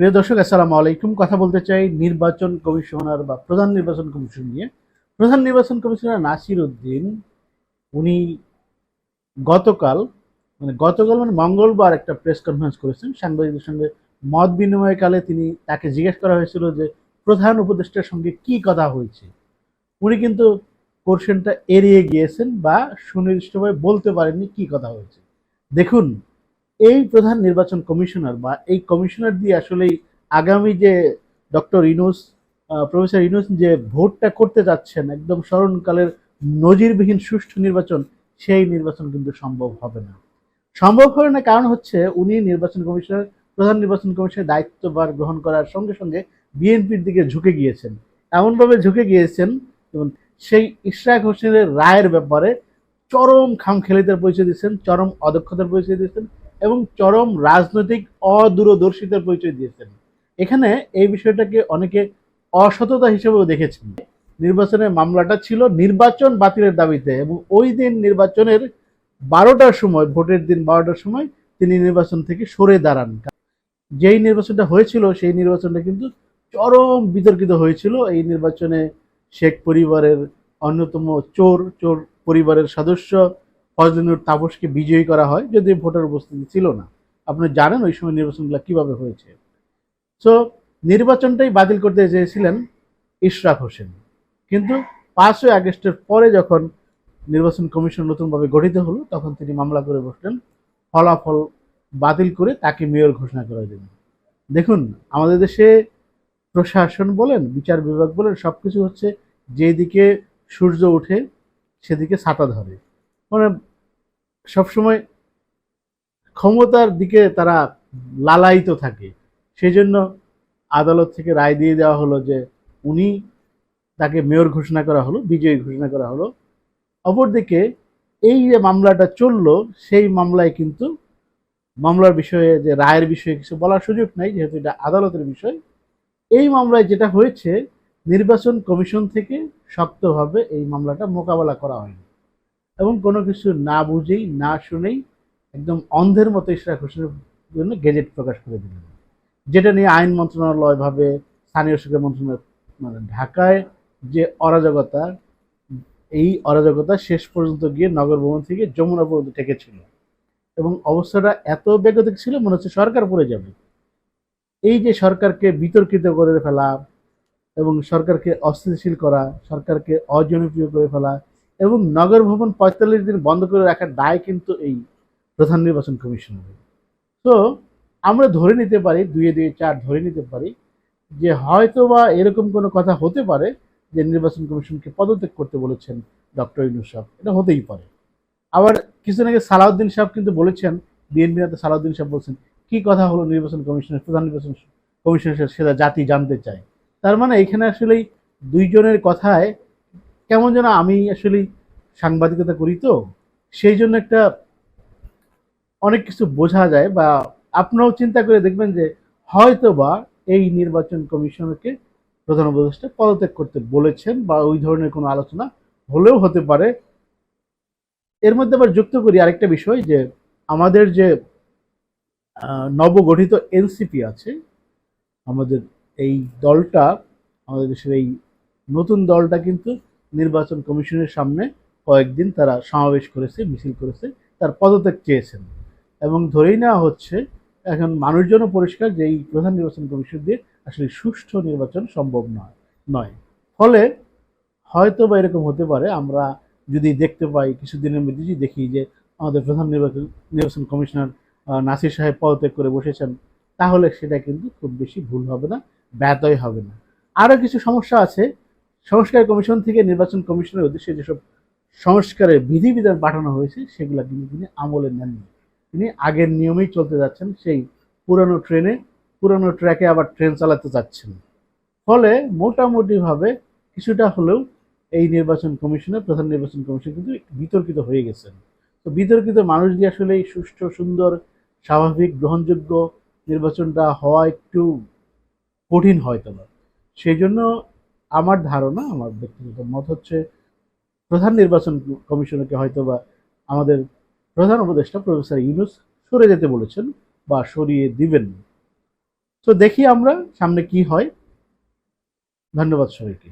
প্রিয় দর্শক, আসসালামু আলাইকুম। কথা বলতে চাই নির্বাচন কমিশনার বা প্রধান নির্বাচন কমিশন নিয়ে। প্রধান নির্বাচন কমিশনার নাসির উদ্দিন, উনি গতকাল গতকাল মঙ্গলবার একটা প্রেস কনফারেন্স করেছেন সাংবাদিকদের সঙ্গে। মত বিনিময়কালে তাকে জিজ্ঞেস করা হয়েছিল যে প্রধান উপদেষ্টার সঙ্গে কি কথা হয়েছে। উনি কিন্তু কোশ্চেনটা এড়িয়ে গিয়েছেন বা সুনির্দিষ্টভাবে বলতে পারেননি কি কথা হয়েছে। দেখুন, এই প্রধান নির্বাচন কমিশনার বা এই কমিশনার দিয়ে আসলেই আগামী যে ডক্টর ইউনূস, প্রফেসর ইউনূস যে ভোটটা করতে যাচ্ছেন একদম স্মরণকালের নজিরবিহীন সুষ্ঠু নির্বাচন, সেই নির্বাচন কিন্তু সম্ভব হবে না। সম্ভব হবে না কারণ হচ্ছে উনি নির্বাচন কমিশনার, প্রধান নির্বাচন কমিশনের দায়িত্বভার গ্রহণ করার সঙ্গে সঙ্গে বিএনপির দিকে ঝুঁকে গিয়েছেন। এমনভাবে ঝুঁকে গিয়েছেন যেমন সেই ইশরাক হোসেনের রায়ের ব্যাপারে চরম খামখেয়ালিতার পরিচয় দিয়েছেন, চরম অদক্ষতার পরিচয় দিয়েছেন এবং চরম রাজনৈতিক অদূরদর্শিতার পরিচয় দিয়েছেন। এখানে এই বিষয়টাকে অনেকে অসততা হিসেবেও দেখেছেন। নির্বাচনের মামলাটা ছিল নির্বাচন বাতিলের দাবিতে এবং ওই দিন নির্বাচনের 12টার সময়, ভোটের দিন 12টার সময় তিনি নির্বাচন থেকে সরে দাঁড়ান। যেই নির্বাচনটা হয়েছিল সেই নির্বাচনটা কিন্তু চরম বিতর্কিত হয়েছিল। এই নির্বাচনে শেখ পরিবারের অন্যতম চোর চোর পরিবারের সদস্য ফজলিনুর তাপসকে বিজয়ী করা হয়, যদি ভোটার উপস্থিতি ছিল না। আপনি জানেন ওই সময় নির্বাচনগুলো কিভাবে হয়েছে। সো নির্বাচনটাই বাতিল করতে চেয়েছিলেন ইশরাক হোসেন, কিন্তু 5ই আগস্টের পরে যখন নির্বাচন কমিশন নতুনভাবে গঠিত হলো তখন তিনি মামলা করে বসলেন ফলাফল বাতিল করে তাকে মেয়র ঘোষণা করার জন্য। দেখুন, আমাদের দেশে প্রশাসন বলেন, বিচার বিভাগ বলেন, সবকিছু হচ্ছে যেদিকে সূর্য ওঠে সেদিকে ছাতা ধরে। মানে সবসময় ক্ষমতার দিকে তারা লালায়িত থাকে। সেই জন্য আদালত থেকে রায় দিয়ে দেওয়া হলো যে উনি, তাকে মেয়র ঘোষণা করা হলো, বিজয়ী ঘোষণা করা হলো। অপরদিকে এই যে মামলাটা চললো সেই মামলায় কিন্তু মামলার বিষয়ে যে রায়ের বিষয়ে কিছু বলার সুযোগ নাই, যেহেতু এটা আদালতের বিষয়। এই মামলায় যেটা হয়েছে, নির্বাচন কমিশন থেকে শক্তভাবে এই মামলাটা মোকাবেলা করা হয়নি এবং কোনো কিছু না বুঝেই না শুনেই একদম অন্ধের মতো ইশরাক হোসেনের জন্য গেজেট প্রকাশ করে দিলেন, যেটা নিয়ে আইন মন্ত্রণালয় ভাবে, স্থানীয় শিক্ষা মন্ত্রণালয়, ঢাকায় যে অরাজকতা, এই অরাজকতা শেষ পর্যন্ত গিয়ে নগর ভবন থেকে যমুনা পর্যন্ত ঠেকেছিল এবং অবস্থাটা এত বেগতিক ছিল মনে হচ্ছে সরকার পড়ে যাবে। এই যে সরকারকে বিতর্কিত করে ফেলা এবং সরকারকে অস্থিতিশীল করা, সরকারকে অজনপ্রিয় করে ফেলা এবং নগর ভবন 45 দিন বন্ধ করে রাখার দায় কিন্তু এই প্রধান নির্বাচন কমিশনের। তো আমরা ধরে নিতে পারি, দুয়ে দুয়ে চার ধরে নিতে পারি যে হয়তো বা এরকম কোনো কথা হতে পারে যে নির্বাচন কমিশনকে পদত্যাগ করতে বলেছেন ডক্টর ইউনূস সাহেব। এটা হতেই পারে। আবার কিছুদিন আগে সালাউদ্দিন সাহেব কিন্তু বলেছেন, বিএনপি নেতা সালাউদ্দিন সাহেব বলছেন কি কথা হলো নির্বাচন কমিশনের, প্রধান নির্বাচন কমিশনের, সেটা জাতি জানতে চায়। তার মানে এখানে আসলেই দুইজনের কথায় কেমন যেন, আমি আসলে সাংবাদিকতা করি তো সেই জন্য একটা অনেক কিছু বোঝা যায়, বা আপনারাও চিন্তা করে দেখবেন যে হয়তো বা এই নির্বাচন কমিশনকে প্রধান উপদেষ্টা পদত্যাগ করতে বলেছেন বা ওই ধরনের কোনো আলোচনা হলেও হতে পারে। এর মধ্যে আবার যুক্ত করি আরেকটা বিষয় যে আমাদের যে নবগঠিত এনসিপি আছে, আমাদের এই দলটা, আমাদের দেশের এই নতুন দলটা কিন্তু নির্বাচন কমিশনের সামনে কয়েকদিন তারা সমাবেশ করেছে, মিছিল করেছে, তার পদত্যাগ চেয়েছেন এবং ধরেই নেওয়া হচ্ছে এখন মানুষজনও পরিষ্কার যে এই প্রধান নির্বাচন কমিশন দিয়ে আসলে সুষ্ঠু নির্বাচন সম্ভব নয়। ফলে হয়তো বা এরকম হতে পারে, আমরা যদি দেখতে পাই কিছুদিনের মধ্যে, যদি দেখি যে আমাদের প্রধান নির্বাচন কমিশনার নাসির সাহেব পদত্যাগ করে বসেছেন, তাহলে সেটা কিন্তু খুব বেশি ভুল হবে না, ব্যতয় হবে না। আরও কিছু সমস্যা আছে। সংস্কার কমিশন থেকে নির্বাচন কমিশনের উদ্দেশ্যে যেসব সংস্কারের বিধিবিধান পাঠানো হয়েছে সেগুলো কিন্তু তিনি আমলে নেননি। তিনি আগের নিয়মেই চলতে যাচ্ছেন, সেই পুরানো ট্রেনে, পুরানো ট্র্যাকে আবার ট্রেন চালাতে যাচ্ছেন। ফলে মোটামুটিভাবে কিছুটা হলেও এই নির্বাচন কমিশনের, প্রধান নির্বাচন কমিশন কিন্তু বিতর্কিত হয়ে গেছেন। তো বিতর্কিত মানুষ দিয়ে আসলে এই সুষ্ঠু, সুন্দর, স্বাভাবিক, গ্রহণযোগ্য নির্বাচনটা হওয়া একটু কঠিন হয়তো না। সেই জন্য আমার ধারণা, আমার ব্যক্তিগত মত হচ্ছে প্রধান নির্বাচন কমিশনকে হয়তো বা আমাদের প্রধান উপদেষ্টা প্রফেসর ইউনূস সরে যেতে বলেছেন বা সরিয়ে দিবেন। তো তো দেখি আমরা সামনে কি হয়। ধন্যবাদ সবাইকে।